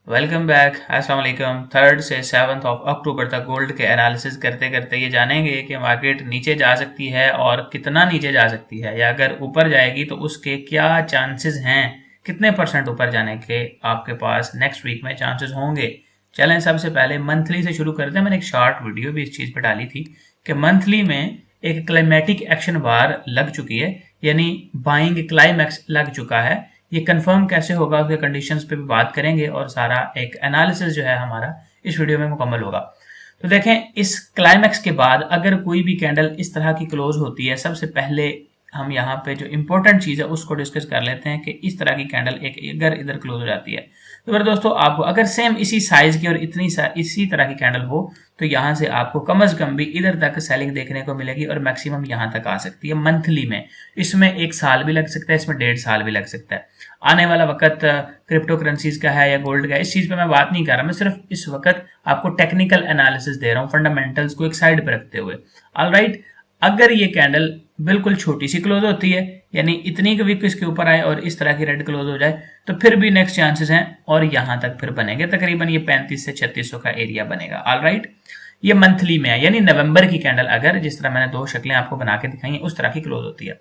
Welcome back. अस्सलाम वालेकुम। 3 से 7 अक्टूबर तक गोल्ड के एनालिसिस करते करते ये जानेंगे कि मार्केट नीचे जा सकती है और कितना नीचे जा सकती है, या अगर ऊपर जाएगी तो उसके क्या चांसेस हैं, कितने परसेंट ऊपर जाने के आपके पास नेक्स्ट वीक में चांसेस होंगे। चलें सबसे पहले मंथली से शुरू करते हैं। मैंने एक शॉर्ट वीडियो भी इस चीज़ पर डाली थी कि मंथली में एक क्लाइमेटिक एक्शन बार लग चुकी है, यानी बाइंग क्लाइमैक्स लग चुका है। ये कंफर्म कैसे होगा उसके कंडीशंस पे भी बात करेंगे और सारा एक एनालिसिस जो है हमारा इस वीडियो में मुकम्मल होगा। तो देखें, इस क्लाइमैक्स के बाद अगर कोई भी कैंडल इस तरह की क्लोज होती है, सबसे पहले हम यहाँ पे जो इंपॉर्टेंट चीज़ है उसको डिस्कस कर लेते हैं कि इस तरह की कैंडल एक अगर इधर क्लोज हो जाती है तो मेरे दोस्तों आपको अगर सेम इसी साइज की और इसी तरह की कैंडल हो तो यहाँ से आपको कम से कम भी इधर तक सेलिंग देखने को मिलेगी और मैक्सिमम यहाँ तक आ सकती है मंथली में। इसमें 1 साल भी लग सकता है, इसमें 1.5 साल भी लग सकता है। आने वाला वक्त क्रिप्टो करेंसीज का है या गोल्ड का, इस चीज़ पे मैं बात नहीं कर रहा। मैं सिर्फ इस वक्त आपको टेक्निकल एनालिसिस दे रहा हूँ, फंडामेंटल्स को एक साइड पर रखते हुए। ऑलराइट, अगर ये कैंडल बिल्कुल छोटी सी क्लोज होती है, यानी इतनी की विक इसके ऊपर आए और इस तरह की रेड क्लोज हो जाए, तो फिर भी नेक्स्ट चांसेस हैं और यहां तक फिर बनेंगे। तकरीबन ये 35 से 3600 का एरिया बनेगा। ऑलराइट, ये मंथली में है, यानी नवंबर की कैंडल अगर जिस तरह मैंने 2 शक्लें आपको बना के दिखाई हैं उस तरह की क्लोज होती है,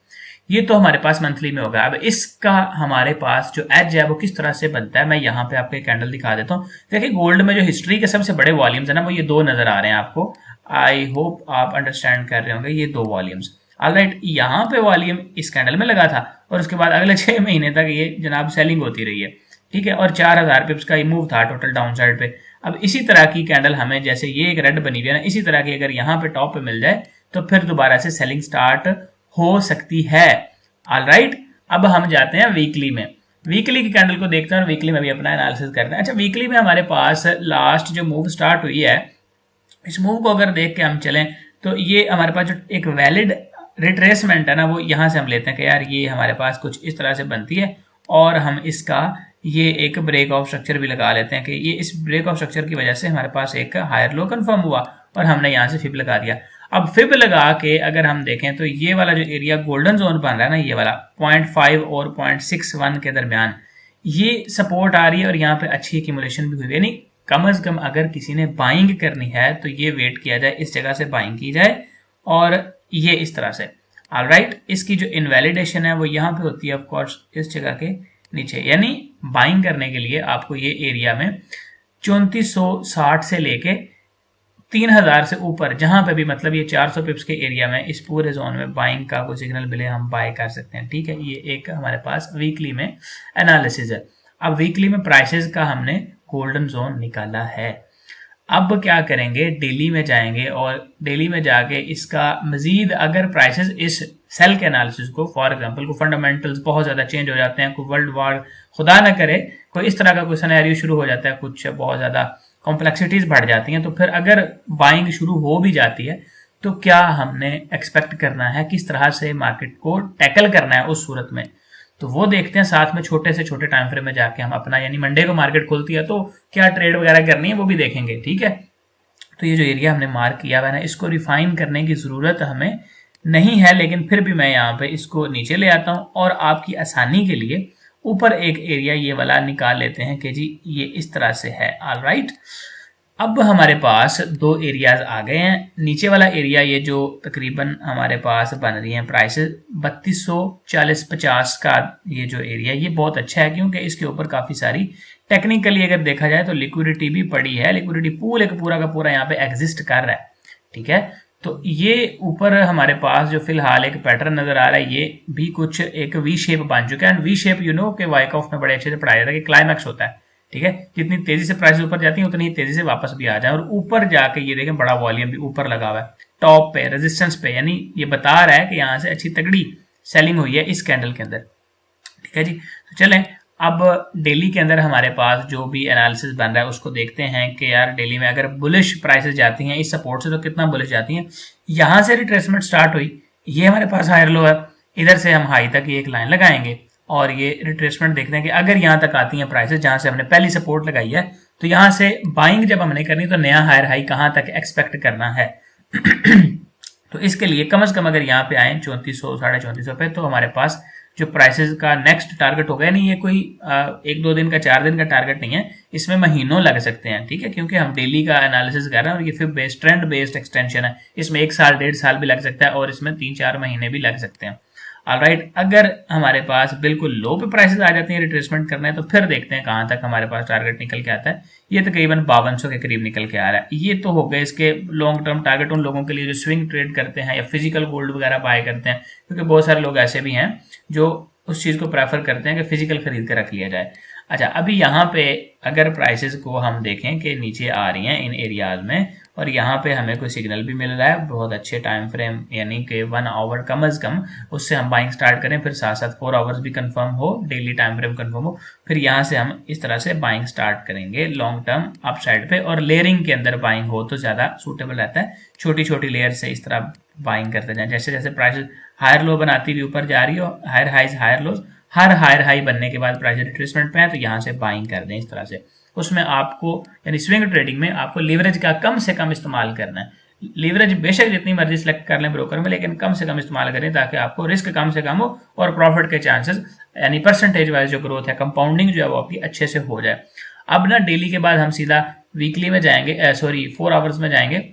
ये तो हमारे पास मंथली में होगा। अब इसका हमारे पास जो एज है वो किस तरह से बनता है, मैं यहाँ पे आपको एक कैंडल दिखा देता हूँ। देखिए, गोल्ड में जो हिस्ट्री के सबसे बड़े वॉल्यूम्स है ना, वो ये 2 नजर आ रहे हैं आपको। आई होप आप अंडरस्टैंड कर रहे होंगे, ये 2 वॉल्यूम्स। ऑलराइट, यहाँ पे वॉल्यूम इस कैंडल में लगा था और उसके बाद अगले 6 महीने तक ये जनाब सेलिंग होती रही है, ठीक है। और 4000 पिप्स का ये मूव था टोटल डाउन साइड पे। अब इसी तरह की कैंडल हमें, जैसे ये एक रेड बनी हुई है ना, इसी तरह की अगर यहाँ पे टॉप पे मिल जाए तो फिर दोबारा से सेलिंग स्टार्ट हो सकती है। ऑलराइट, अब हम जाते हैं वीकली में। वीकली की कैंडल को देखते हैं और वीकली में भी अपना एनालिसिस करते हैं। अच्छा, वीकली में हमारे पास लास्ट जो मूव स्टार्ट हुई है, इस मूव को अगर देख के हम चलें तो ये हमारे पास जो एक वैलिड रिट्रेसमेंट है ना, वो यहाँ से हम लेते हैं कि यार ये हमारे पास कुछ इस तरह से बनती है और हम इसका ये एक ब्रेक ऑफ स्ट्रक्चर भी लगा लेते हैं कि ये इस ब्रेक ऑफ स्ट्रक्चर की वजह से हमारे पास एक हायर लो कंफर्म हुआ और हमने यहाँ से फिब लगा दिया। अब फिब लगा के अगर हम देखें तो ये वाला जो एरिया गोल्डन जोन बन रहा है ना, ये वाला 0.5 और 0.61 के दरमियान ये सपोर्ट आ रही है और यहाँ पे अच्छी एक्यूमुलेशन भी हुई है। यानी कम से कम अगर किसी ने बाइंग करनी है तो ये वेट किया जाए, इस जगह से बाइंग की जाए और ये इस तरह से। ऑलराइट, इसकी जो इनवैलिडेशन है वो यहाँ पे होती है ऑफ कोर्स इस जगह के नीचे, यानी बाइंग करने के लिए आपको ये एरिया में 3460 से लेके 3000 से ऊपर जहां पे भी, मतलब ये 400 पिप्स के एरिया में इस पूरे जोन में बाइंग का कोई सिग्नल मिले हम बाय कर सकते हैं, ठीक है। ये एक हमारे पास वीकली में एनालिसिस है। अब वीकली में प्राइसेस का हमने गोल्डन जोन निकाला है। अब क्या करेंगे, डेली में जाएंगे और डेली में जाके इसका मजीद अगर प्राइसेस इस सेल के एनालिसिस को, फॉर एग्जांपल को फंडामेंटल्स बहुत ज़्यादा चेंज हो जाते हैं, कोई वर्ल्ड वॉर खुदा ना करे कोई इस तरह का कोई सिनेरियो शुरू हो जाता है, कुछ बहुत ज़्यादा कॉम्प्लेक्सिटीज बढ़ जाती हैं, तो फिर अगर बाइंग शुरू हो भी जाती है तो क्या हमने एक्सपेक्ट करना है, किस तरह से मार्केट को टैकल करना है उस सूरत में, तो वो देखते हैं साथ में। छोटे से छोटे टाइम फ्रेम में जाके हम अपना, यानी मंडे को मार्केट खुलती है तो क्या ट्रेड वगैरह करनी है वो भी देखेंगे, ठीक है। तो ये जो एरिया हमने मार्क किया हुआ है ना, इसको रिफाइन करने की जरूरत हमें नहीं है, लेकिन फिर भी मैं यहाँ पे इसको नीचे ले आता हूँ और आपकी आसानी के लिए ऊपर एक एरिया ये वाला निकाल लेते हैं कि जी ये इस तरह से है। ऑलराइट, अब हमारे पास 2 एरियाज आ गए हैं। नीचे वाला एरिया ये जो तकरीबन हमारे पास बन रही है प्राइसेस 3240-50 का ये जो एरिया, ये बहुत अच्छा है क्योंकि इसके ऊपर काफ़ी सारी टेक्निकली अगर देखा जाए तो लिक्विडिटी भी पड़ी है। लिक्विडिटी पूल एक पूरा का पूरा यहाँ पे एग्जिस्ट कर रहा है, ठीक है। तो ये ऊपर हमारे पास जो फिलहाल एक पैटर्न नजर आ रहा है, ये भी कुछ एक वी शेप बन चुका है। वी शेप यू नो के वाइकऑफ में बड़े अच्छे से पढ़ाया जाता है कि क्लाइमैक्स होता है, ठीक है। जितनी तेजी से प्राइस ऊपर जाती है उतनी ही तेजी से वापस भी आ जाए और ऊपर जाके ये देखें बड़ा वॉल्यूम भी ऊपर लगा हुआ है टॉप पे रेजिस्टेंस पे, यानी ये बता रहा है कि यहाँ से अच्छी तगड़ी सेलिंग हुई है इस कैंडल के अंदर, ठीक है जी। तो चलें अब डेली के अंदर हमारे पास जो भी एनालिसिस बन रहा है उसको देखते हैं कि यार डेली में अगर बुलिश प्राइसेस जाती हैं इस सपोर्ट से तो कितना बुलिश जाती हैं। यहाँ से रिट्रेसमेंट स्टार्ट हुई, ये हमारे पास हायर लो है, इधर से हम हाई तक ये एक लाइन लगाएंगे और ये रिट्रेसमेंट देखते हैं कि अगर यहाँ तक आती हैं प्राइसेस जहाँ से हमने पहली सपोर्ट लगाई है, तो यहाँ से बाइंग जब हमने करनी तो नया हायर हाई कहाँ तक एक्सपेक्ट करना है। तो इसके लिए कम से कम अगर यहाँ पे आए 3400 साढ़े 3400 पे, तो हमारे पास जो प्राइसेस का नेक्स्ट टारगेट होगा, नहीं ये कोई 1-2 दिन का 4 दिन का टारगेट नहीं है, इसमें महीनों लग सकते हैं, ठीक है, क्योंकि हम डेली का एनालिसिस कर रहे हैं और ये फिर बेस्ड ट्रेंड बेस्ड एक्सटेंशन है, इसमें 1 साल 1.5 साल भी लग सकता है और इसमें 3-4 महीने भी लग सकते हैं। ऑलराइट, अगर हमारे पास बिल्कुल लो पे प्राइसेस आ जाती हैं रिट्रेसमेंट करना है तो फिर देखते हैं कहां तक हमारे पास टारगेट निकल के आता है। ये तकरीबन 5200 के करीब निकल के आ रहा है। ये तो हो गए इसके लॉन्ग टर्म टारगेट उन लोगों के लिए जो स्विंग ट्रेड करते हैं या फिजिकल गोल्ड वगैरह बाय करते हैं, क्योंकि बहुत सारे लोग ऐसे भी हैं जो उस चीज को प्रेफर करते हैं कि फिजिकल खरीद कर रख लिया जाए। अच्छा, अभी यहाँ पे अगर प्राइसेस को हम देखें कि नीचे आ रही हैं इन एरियाज में और यहाँ पे हमें कोई सिग्नल भी मिल रहा है बहुत अच्छे टाइम फ्रेम, यानी कि 1 आवर कम अज कम, उससे हम बाइंग स्टार्ट करें, फिर साथ साथ 4 आवर्स भी कंफर्म हो, डेली टाइम फ्रेम कंफर्म हो, फिर यहाँ से हम इस तरह से बाइंग स्टार्ट करेंगे लॉन्ग टर्म अप साइड पे। और लेयरिंग के अंदर बाइंग हो तो ज्यादा सूटेबल रहता है, छोटी छोटी लेयर से इस तरह बाइंग करते जाए, जैसे जैसे प्राइस हायर लो बनाती हुई ऊपर जा रही हो, हायर हाइज हायर लोज, हर हायर हाई बनने के बाद प्राइस रिट्रेसमेंट पे है तो यहाँ से बाइंग कर दें इस तरह से। उसमें आपको यानी स्विंग ट्रेडिंग में आपको लीवरेज का कम से कम इस्तेमाल करना है। लीवरेज बेशक जितनी मर्जी सेलेक्ट कर लें ब्रोकर में, लेकिन कम से कम इस्तेमाल करें ताकि आपको रिस्क कम से कम हो और प्रॉफिट के चांसेस यानी परसेंटेज वाइज जो ग्रोथ है, कंपाउंडिंग जो है वो आपकी अच्छे से हो जाए। अब ना डेली के बाद हम सीधा वीकली में जाएंगे, सॉरी 4 आवर्स में जाएंगे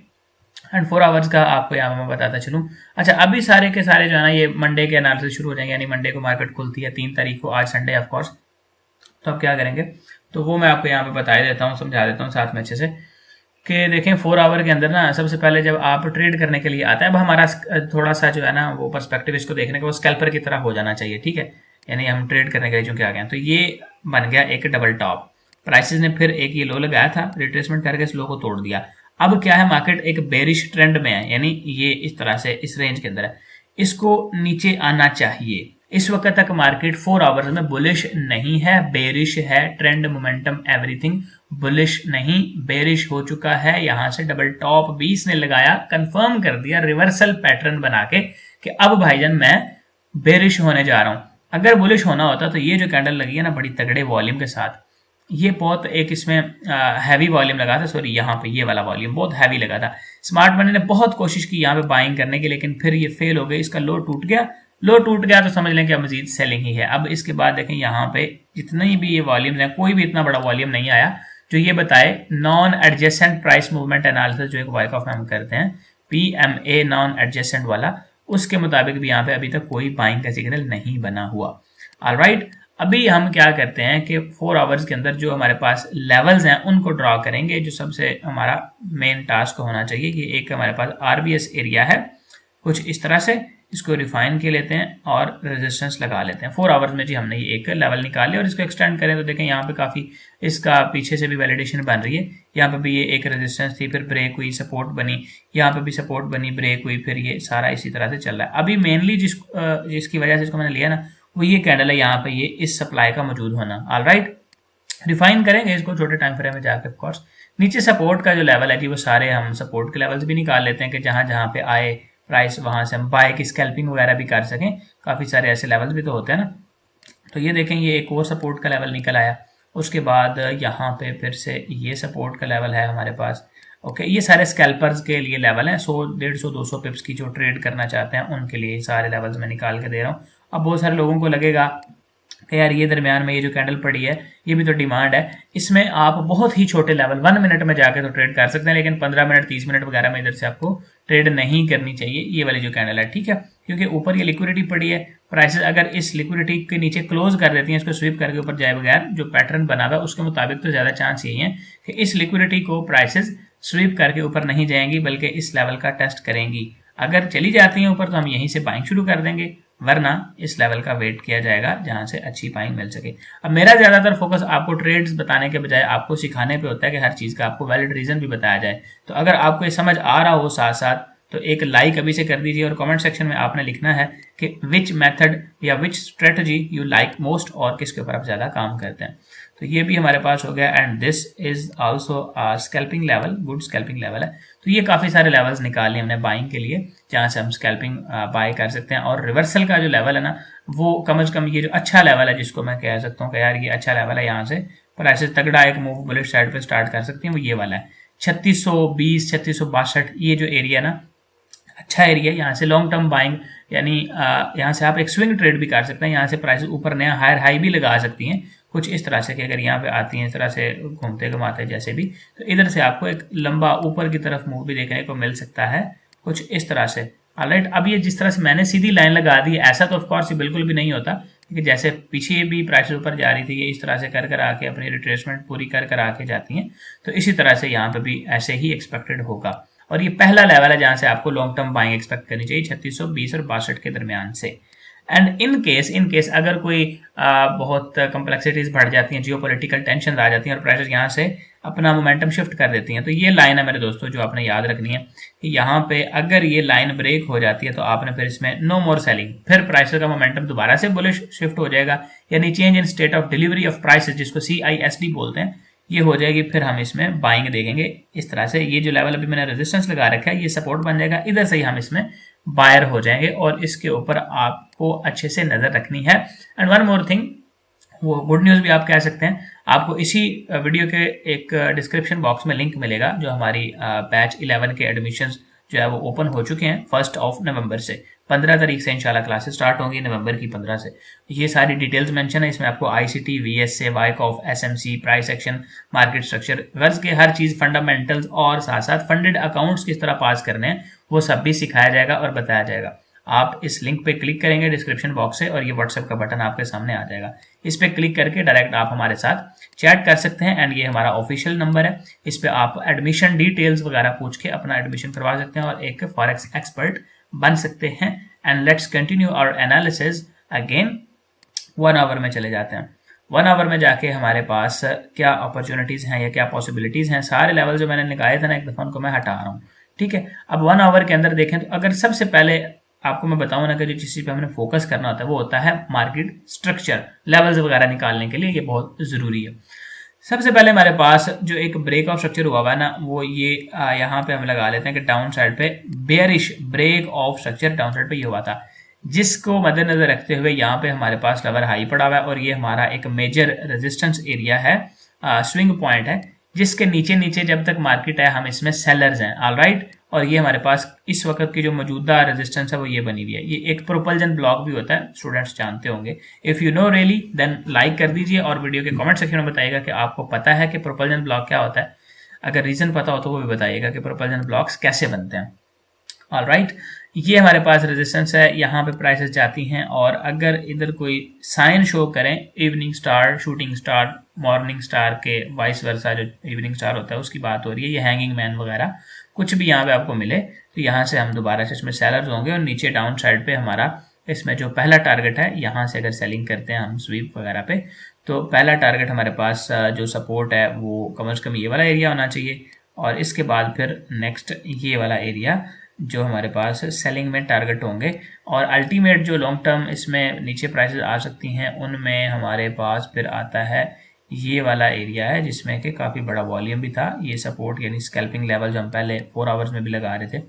एंड 4 आवर्स का आपको यहाँ मैं बताता चलूँ। अच्छा, अभी सारे के सारे जो है ना ये मंडे के एनालिसिस शुरू हो जाएंगे, यानी मंडे को मार्केट खुलती है 3 तारीख को, आज संडे ऑफ कोर्स। तो अब क्या करेंगे तो वो मैं आपको यहाँ पे बता देता हूँ, समझा देता हूँ साथ में अच्छे से कि देखें 4 आवर के अंदर ना सबसे पहले जब आप ट्रेड करने के लिए आते हैं, अब हमारा थोड़ा सा जो है ना वो पर्सपेक्टिव इसको देखने का वो स्कैल्पर की तरह हो जाना चाहिए, ठीक है, यानी हम ट्रेड करने के लिए जो क्या आ गए। तो ये बन गया एक डबल टॉप, प्राइसेस ने फिर एक ये लो लगाया था, रिट्रेसमेंट करके इस लो को तोड़ दिया। अब क्या है, मार्केट एक बेरिश ट्रेंड में है, यानी ये इस तरह से इस रेंज के अंदर है, इसको नीचे आना चाहिए। इस वक्त तक मार्केट 4 आवर्स में बुलिश नहीं है, बेरिश है, ट्रेंड मोमेंटम एवरीथिंग बुलिश नहीं, बेरिश हो चुका है। यहां से डबल टॉप 20 ने लगाया, कंफर्म कर दिया रिवर्सल पैटर्न बना के कि अब भाईजान मैं बेरिश होने जा रहा हूं। अगर बुलिश होना होता तो ये जो कैंडल लगी है ना बड़ी तगड़े वॉल्यूम के साथ, ये बहुत एक इसमें हैवी वॉल्यूम लगा था, सॉरी यहाँ पे ये वाला वॉल्यूम बहुत हैवी लगा था। स्मार्ट मनी ने बहुत कोशिश की यहाँ पे बाइंग करने की, लेकिन फिर ये फेल हो गई, इसका लो टूट गया। लो टूट गया तो समझ लें कि अब मजीद सेलिंग ही है। अब इसके बाद देखें यहाँ पे जितनी भी ये वॉल्यूम है, कोई भी इतना बड़ा वॉल्यूम नहीं आया जो ये बताए non adjacent price movement analysis जो एक वाइकॉफ में हम करते हैं, PMA नॉन एडजेसेंट वाला, उसके मुताबिक भी यहाँ पे अभी तक कोई बाइंग का सिग्नल नहीं बना हुआ। ऑलराइट, अभी हम क्या करते हैं कि 4 आवर्स के अंदर जो हमारे पास लेवल्स हैं उनको ड्रॉ करेंगे, जो सबसे हमारा मेन टास्क होना चाहिए कि एक हमारे पास RBS एरिया है कुछ इस तरह से, इसको रिफाइन के लेते हैं और रेजिस्टेंस लगा लेते हैं। 4 आवर्स में जी हमने ये एक लेवल निकाल लिया और इसको एक्सटेंड करें तो देखें यहाँ पे काफी इसका पीछे से भी वैलिडेशन बन रही है। यहाँ पे भी ये एक रेजिस्टेंस थी, फिर ब्रेक हुई, सपोर्ट बनी, यहाँ पे भी सपोर्ट बनी, ब्रेक हुई, फिर ये सारा इसी तरह से चल रहा है। अभी मेनली जिसकी वजह से इसको मैंने लिया ना वो ये कैंडल है, यहाँ पे ये इस सप्लाई का मौजूद होना। ऑलराइट, रिफाइन करेंगे इसको छोटे टाइम फ्रेम में जाकर। ऑफ कोर्स नीचे सपोर्ट का जो लेवल है जी वो सारे हम सपोर्ट के लेवल्स भी निकाल लेते हैं कि जहां जहां पे आए प्राइस वहां से हम बाय की स्कैल्पिंग वगैरह भी कर सकें। काफी सारे ऐसे लेवल्स भी तो होते हैं ना। तो ये देखें ये एक और सपोर्ट का लेवल निकल आया, उसके बाद यहाँ पे फिर से ये सपोर्ट का लेवल है हमारे पास। ओके, ये सारे स्कैल्पर्स के लिए लेवल हैं, 100, 150, 200 पिप्स की जो ट्रेड करना चाहते हैं उनके लिए सारे लेवल्स मैं निकाल के दे रहा हूँ। अब बहुत सारे लोगों को लगेगा कि यार ये दरमियान में ये जो कैंडल पड़ी है ये भी तो डिमांड है, इसमें आप बहुत ही छोटे लेवल 1 मिनट में जाके तो ट्रेड कर सकते हैं, लेकिन 15 मिनट 30 मिनट वगैरह में इधर से आपको ट्रेड नहीं करनी चाहिए ये वाली जो कैंडल है, ठीक है, क्योंकि ऊपर ये लिक्विडिटी पड़ी है। प्राइसेस अगर इस लिक्विडिटी के नीचे क्लोज कर देती हैं, इसको स्वीप करके ऊपर जाए बगैर, जो पैटर्न बना हुआ है उसके मुताबिक तो ज्यादा चांस यही है कि इस लिक्विडिटी को प्राइसेस स्वीप करके ऊपर नहीं जाएंगी बल्कि इस लेवल का टेस्ट करेंगी। अगर चली जाती हैं ऊपर तो हम यहीं से बाइंग शुरू कर देंगे, वरना इस लेवल का वेट किया जाएगा जहां से अच्छी बाइंग मिल सके। अब मेरा ज्यादातर फोकस आपको ट्रेड्स बताने के बजाय आपको सिखाने पे होता है कि हर चीज का आपको वैलिड रीजन भी बताया जाए। तो अगर आपको ये समझ आ रहा हो साथ साथ तो एक लाइक अभी से कर दीजिए और कमेंट सेक्शन में आपने लिखना है कि विच मेथड या विच स्ट्रेटजी यू लाइक मोस्ट और किसके ऊपर आप ज्यादा काम करते हैं। तो ये भी हमारे पास हो गया and this is also scalping level, good scalping level है। तो ये काफी सारे लेवल्स निकाले हमने बाइंग के लिए जहां से हम स्कैल्पिंग बाय कर सकते हैं। और रिवर्सल का जो लेवल है ना वो कम से कम ये जो अच्छा लेवल है जिसको मैं कह सकता हूँ कि यार ये अच्छा लेवल है, यहाँ से प्राइसेस तगड़ा एक मूव बुलिश साइड पे स्टार्ट कर सकती हैं, वो ये वाला है 3620 3662 ये जो एरिया ना अच्छा एरिया है, यहाँ से लॉन्ग टर्म बाइंग यानी यहाँ से आप एक स्विंग ट्रेड भी कर सकते हैं, यहाँ से प्राइस ऊपर नया हायर हाई भी लगा सकती हैं कुछ इस तरह से कि अगर यहाँ पे आती हैं इस तरह से घूमते घुमाते जैसे भी, तो इधर से आपको एक लंबा ऊपर की तरफ मूव भी देखने को मिल सकता है कुछ इस तरह से। ऑलराइट, अब ये जिस तरह से मैंने सीधी लाइन लगा दी ऐसा तो ऑफकोर्स ये बिल्कुल भी नहीं होता, क्योंकि जैसे पीछे भी प्राइस ऊपर जा रही थी ये इस तरह से कर कर आके अपनी रिट्रेसमेंट पूरी कर कर आके जाती हैं, तो इसी तरह से यहाँ पे भी ऐसे ही एक्सपेक्टेड होगा। और ये पहला लेवल है जहां से आपको लॉन्ग टर्म बाइंग एक्सपेक्ट करनी चाहिए 3620 और 62 के दरमियान से। एंड इन केस अगर कोई बहुत कम्प्लेक्सिटीज बढ़ जाती हैं, जियोपॉलिटिकल टेंशन आ जाती हैं और प्राइसेस यहाँ से अपना मोमेंटम शिफ्ट कर देती हैं, तो ये लाइन है मेरे दोस्तों जो आपने याद रखनी है कि यहाँ पे अगर ये लाइन ब्रेक हो जाती है तो आपने फिर इसमें नो मोर सेलिंग, फिर प्राइसेस का मोमेंटम दोबारा से बुलिश शिफ्ट हो जाएगा, यानी change in state of delivery of prices जिसको CISD बोलते हैं, ये हो जाएगी, फिर हम इसमें बाइंग देखेंगे इस तरह से। ये जो लेवल अभी मैंने रेजिस्टेंस लगा रखा है ये सपोर्ट बन जाएगा, इधर से ही हम इसमें बायर हो जाएंगे और इसके ऊपर आपको अच्छे से नजर रखनी है। एंड वन मोर थिंग, वो गुड न्यूज भी आप कह सकते हैं, आपको इसी वीडियो के एक डिस्क्रिप्शन बॉक्स में लिंक मिलेगा जो हमारी बैच 11 के एडमिशंस जो है वो ओपन हो चुके हैं 1 नवंबर से। 15 तारीख से इंशाल्लाह क्लासेस स्टार्ट होंगी, नवंबर की 15 से। ये सारी डिटेल्स मेंशन है इसमें, आपको ICT, VSA, Wyckoff, SMC, price action, market structure, वर्ष के हर चीज, फंडामेंटल्स और साथ साथ फंडेड अकाउंट्स किस तरह पास करने हैं वो सब भी सिखाया जाएगा और बताया जाएगा। आप इस लिंक पे क्लिक करेंगे डिस्क्रिप्शन बॉक्स से और ये व्हाट्सएप का बटन आपके सामने आ जाएगा, इस पे क्लिक करके डायरेक्ट आप हमारे साथ चैट कर सकते हैं। एंड ये हमारा ऑफिशियल नंबर है, इस पे आप एडमिशन डिटेल्स वगैरह पूछ के अपना एडमिशन करवा सकते हैं और एक फॉरेक्स एक्सपर्ट बन सकते हैं। And let's continue our analysis again. 1 hour में चले जाते हैं। 1 आवर में जाके हमारे पास क्या अपॉर्चुनिटीज हैं या क्या पॉसिबिलिटीज हैं, सारे लेवल जो मैंने निकाले थे ना एक दफा उनको मैं हटा रहा हूँ, ठीक है। अब 1 आवर के अंदर देखें तो अगर सबसे पहले आपको मैं बताऊं ना कि जिस चीज पे हमने फोकस करना होता है वो होता है मार्केट स्ट्रक्चर, लेवल्स वगैरह निकालने के लिए ये बहुत जरूरी है। सबसे पहले हमारे पास जो एक ब्रेक ऑफ स्ट्रक्चर हुआ है ना वो ये यहाँ पे हम लगा लेते हैं कि डाउन साइड पे bearish break of structure down side पे ये हुआ था, जिसको मद्देनजर रखते हुए यहाँ पे हमारे पास लेवल हाई पड़ा हुआ है और ये हमारा एक मेजर रेजिस्टेंस एरिया है, स्विंग पॉइंट है, जिसके नीचे नीचे जब तक मार्केट है हम इसमें सेलर्स हैं, ऑलराइट। और ये हमारे पास इस वक्त की जो मौजूदा रेजिस्टेंस है वो ये बनी हुई है। ये एक प्रोपल्जन ब्लॉक भी होता है, स्टूडेंट्स जानते होंगे। If you know really then like कर दीजिए और वीडियो के कमेंट सेक्शन में बताइएगा कि आपको पता है कि प्रोपल्जन ब्लॉक क्या होता है। अगर रीजन पता हो तो वो भी बताइएगा कि प्रोपल्जन ब्लॉक्स कैसे बनते हैं। ऑलराइट, ये हमारे पास रेजिस्टेंस है, यहाँ पे प्राइसेस जाती हैं और अगर इधर कोई साइन शो करें, evening star, shooting star, morning star के वाइस वर्सा, जो इवनिंग स्टार होता है उसकी बात हो रही है, ये हैंगिंग मैन वगैरह कुछ भी यहाँ पे आपको मिले तो यहाँ से हम दोबारा से इसमें सेलर्स होंगे और नीचे डाउन साइड पे हमारा इसमें जो पहला टारगेट है यहाँ से अगर सेलिंग करते हैं हम स्वीप वगैरह पे, तो पहला टारगेट हमारे पास जो सपोर्ट है वो कम से कम ये वाला एरिया होना चाहिए और इसके बाद फिर नेक्स्ट ये वाला एरिया जो हमारे पास सेलिंग में टारगेट होंगे। और अल्टीमेट जो लॉन्ग टर्म इसमें नीचे प्राइसेस आ सकती हैं उनमें हमारे पास फिर आता है ये वाला एरिया है जिसमें कि काफ़ी बड़ा वॉल्यूम भी था, ये सपोर्ट यानी स्कैल्पिंग लेवल जो हम पहले 4 आवर्स में भी लगा रहे थे,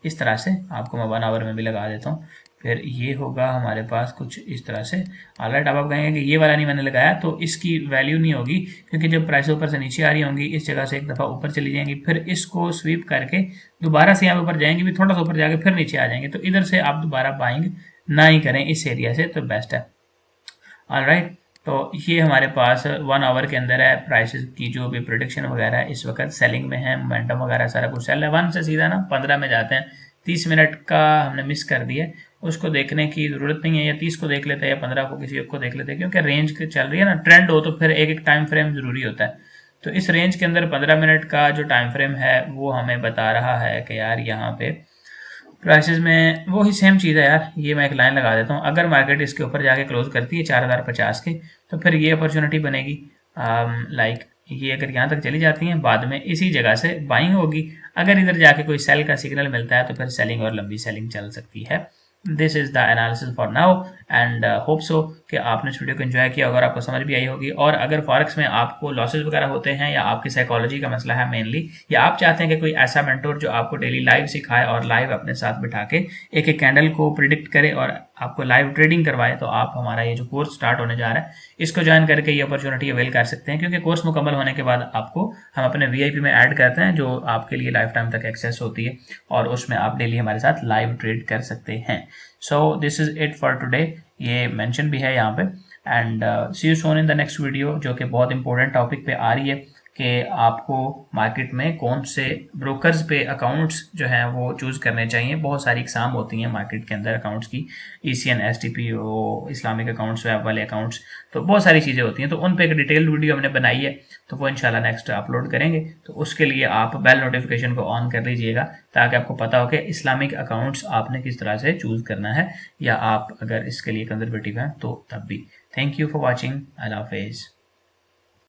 इस तरह से आपको मैं 1 आवर में भी लगा देता हूँ। फिर ये होगा हमारे पास कुछ इस तरह से। ऑलराइट, अब आप कहेंगे कि ये वाला नहीं मैंने लगाया तो इसकी वैल्यू नहीं होगी, क्योंकि जब प्राइस ऊपर से नीचे आ रही होंगी इस जगह से एक दफ़ा ऊपर चली जाएंगी, फिर इसको स्वीप करके दोबारा से यहाँ ऊपर जाएंगी, भी थोड़ा सा ऊपर जाके फिर नीचे आ जाएंगे, तो इधर से आप दोबारा बाइंग ना ही करें इस एरिया से तो बेस्ट है। ऑलराइट, तो ये हमारे पास 1 आवर के अंदर है, प्राइसेस की जो भी प्रोडिक्शन वगैरह है इस वक्त सेलिंग में है, मोमेंटम वगैरह सारा कुछ सेल है। 1 से सीधा ना 15 में जाते हैं, 30 मिनट का हमने मिस कर दिया, उसको देखने की ज़रूरत नहीं है, या 30 को देख लेते हैं या 15 को किसी एक को देख लेते हैं, क्योंकि रेंज चल रही है ना, ट्रेंड हो तो फिर एक एक टाइम फ्रेम ज़रूरी होता है। तो इस रेंज के अंदर 15 मिनट का जो टाइम फ्रेम है वो हमें बता रहा है कि यार यहाँ पे प्राइसेस में वही सेम चीज़ है यार। ये मैं एक लाइन लगा देता हूँ, अगर मार्केट इसके ऊपर जाके क्लोज करती है 4050 के तो फिर ये अपॉर्चुनिटी बनेगी, लाइक ये अगर यहाँ तक चली जाती हैं बाद में इसी जगह से बाइंग होगी। अगर इधर जाके कोई सेल का सिग्नल मिलता है तो फिर सेलिंग और लंबी सेलिंग चल सकती है। This is the analysis for now and hope so कि आपने इस वीडियो को एंजॉय किया, अगर आपको समझ भी आई होगी। और अगर फॉरेक्स में आपको लॉसेज वगैरह होते हैं या आपकी साइकोलॉजी का मसला है मेनली, या आप चाहते हैं कि कोई ऐसा मेंटोर जो आपको डेली लाइव सिखाए और लाइव अपने साथ बिठा के एक एक कैंडल को प्रिडिक्ट करे और आपको लाइव ट्रेडिंग करवाए, तो आप हमारा ये जो कोर्स स्टार्ट होने जा रहा है इसको ज्वाइन करके ये अपॉर्चुनिटी अवेल कर सकते हैं। क्योंकि कोर्स मुकम्मल होने के बाद आपको हम अपने वीआईपी में ऐड करते हैं, जो आपके लिए लाइफ टाइम तक एक्सेस होती है और उसमें आप डेली हमारे साथ लाइव ट्रेड कर सकते हैं। So this is it for today, ये मेंशन भी है यहाँ पे। And see you soon in the next video, जो कि बहुत इंपॉर्टेंट टॉपिक पे आ रही है कि आपको मार्केट में कौन से ब्रोकर्स पे अकाउंट्स जो हैं वो चूज़ करने चाहिए। बहुत सारी एग्जाम होती हैं मार्केट के अंदर अकाउंट्स की, ECN, STPO, Islamic accounts, web वाले अकाउंट्स, तो बहुत सारी चीज़ें होती हैं। तो उन पे एक डिटेल्ड वीडियो हमने बनाई है, तो वो इंशाल्लाह नेक्स्ट अपलोड करेंगे। तो उसके लिए आप बेल नोटिफिकेशन को ऑन कर लीजिएगा ताकि आपको पता हो कि इस्लामिक अकाउंट्स आपने किस तरह से चूज़ करना है, या आप अगर इसके लिए कंजर्वेटिव हैं तो तब भी। Thank you for watching. अल्लाह हाफिज़।